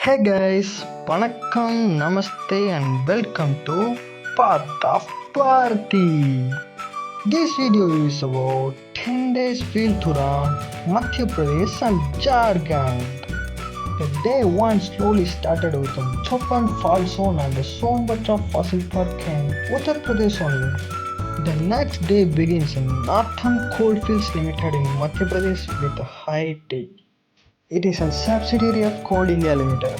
Hey guys, Vanakkam, Namaste and welcome to Path of Bharathi. This video is about 10 days field tour on Madhya Pradesh and Jharkhand. The day one slowly started with a Chopan Fall Zone and a Sombatra Fossil Park in Uttar Pradesh only. The next day begins in Northern Coalfields Limited in Madhya Pradesh with high tea. It is a subsidiary of Coal India Limited.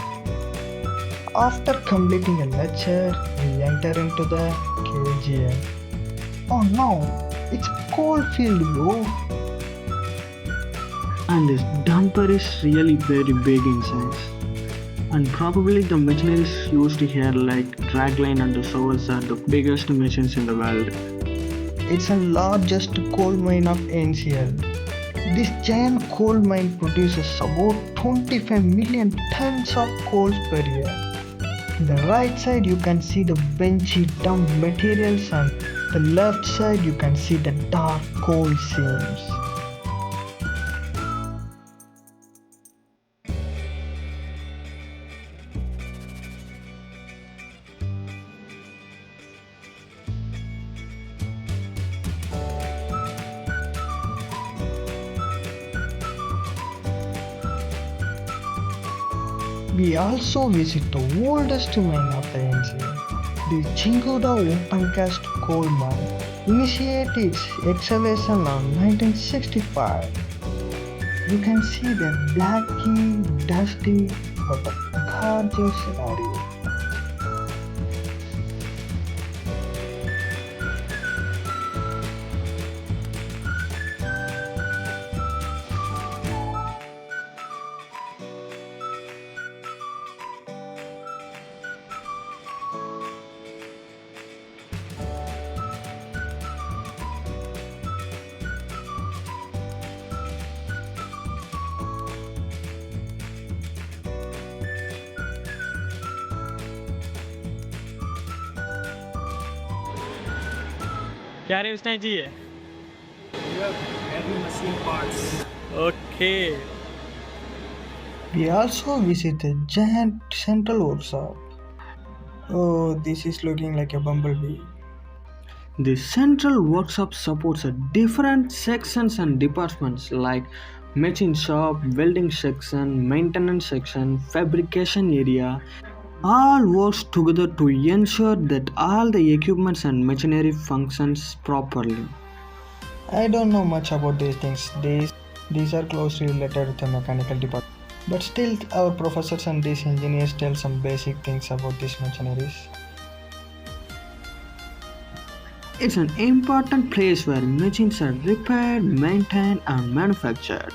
After completing a lecture, we enter into the KGM. Oh no, it's Coalfield, bro. And this dumper is really very big in size. And probably the machineries used here like dragline and the shovels are the biggest machines in the world. It's the largest coal mine of NCL. This giant coal mine produces about 25 million tons of coal per year. On the right side you can see the benchy dump materials and the left side you can see the dark coal seams. We also visit the oldest mine of the NCL, the Chinguda open cast coal mine. Initiated its excavation in 1965. You can see the blacky, dusty, but gorgeous scenario. क्या रे उसने जी है? Heavy machine parts. Okay. We also visit the giant central workshop. Oh, this is looking like a bumblebee. The central workshop supports a different sections and departments like machine shop, welding section, maintenance section, fabrication area. All works together to ensure that all the equipments and machinery functions properly. I don't know much about these things. These are closely related with the mechanical department. But still, our professors and these engineers tell some basic things about these machineries. It's an important place where machines are repaired, maintained, and manufactured.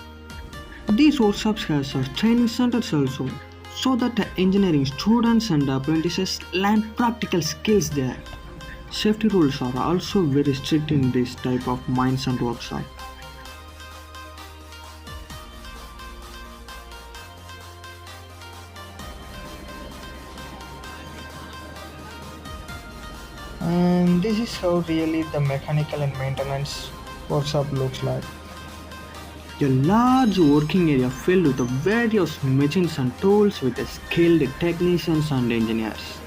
These workshops have such training centers also, so that the engineering students and apprentices learn practical skills there. Safety rules are also very strict in this type of mines and workshops. And this is how really the mechanical and maintenance workshop looks like. A large working area filled with various machines and tools with skilled technicians and engineers.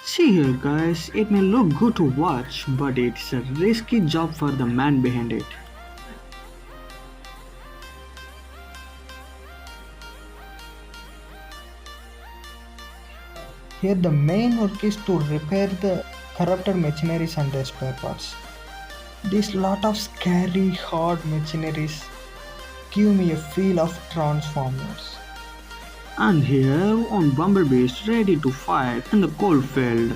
See here guys, it may look good to watch, but it's a risky job for the man behind it. Here the main work is to repair the corrupted machineries and their spare parts. This lot of scary hard machineries give me a feel of transformers. And here on Bumblebee is ready to fight in the coal field.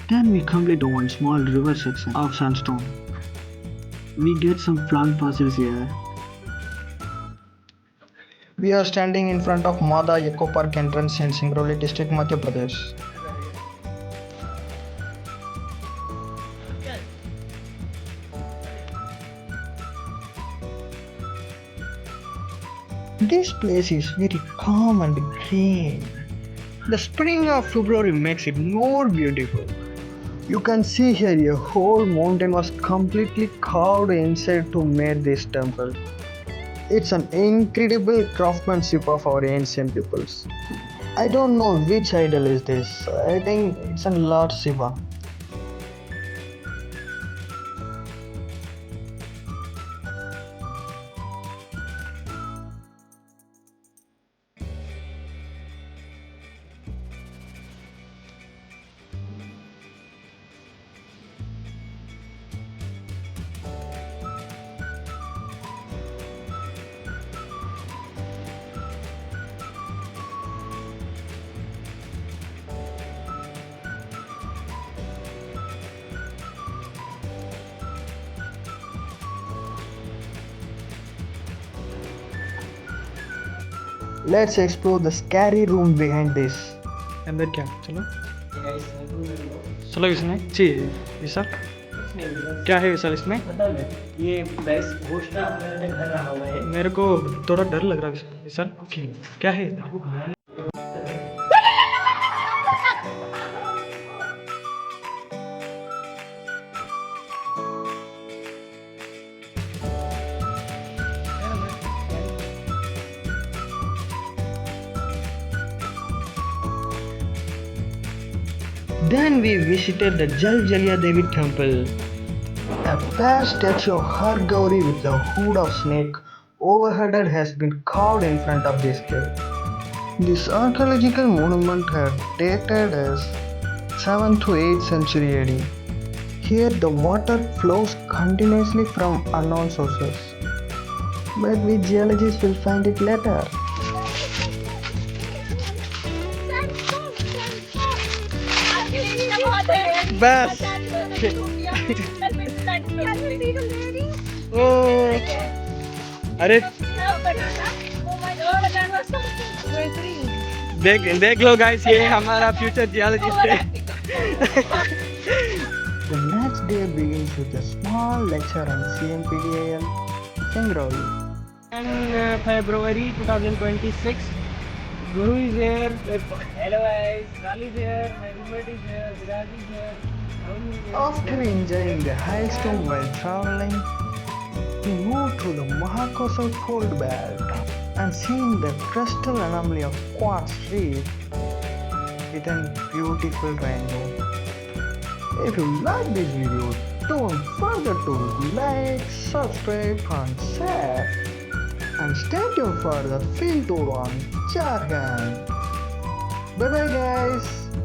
Then we complete one small river section of sandstone. We get some flying fossils here. We are standing in front of Mada Eco Park entrance in Singrauli district, Madhya Pradesh. This place is very calm and green. The spring of February makes it more beautiful. You can see here a whole mountain was completely carved inside to make this temple. It's an incredible craftsmanship of our ancient peoples. I don't know which idol is this. I think it's a Lord Shiva. Let's explore the scary room behind this. अंदर क्या चलो चलो इसमें जी ये sir क्या है sir इसमें ये बेस घोषणा अपने घर रहा हुआ है। मेरे को थोड़ा डर लग रहा है सर क्या है Then we visited the Jaljalya Devi temple. A vast statue of her Gauri with the hood of snake overheaded has been carved in front of this cave. This archaeological monument had dated as 7th to 8th century AD. Here the water flows continuously from unknown sources. But we geologists will find it later. बस ओ अरे देख लो guys ये हमारा future geologist है The next day begins with a small lecture on CMPDAL Singrauli. And February 2026, Guru is here. Hello guys, Rali is here. My roommate is here. Viraj is here. After enjoying the hailstorm while traveling, we moved to the Mahakosal fold belt and seen the crystal anomaly of quartz reef with a beautiful rainbow. If you like this video, don't forget to like, subscribe and share. And stay tuned for the field tour on Jharkhand. Bye bye guys.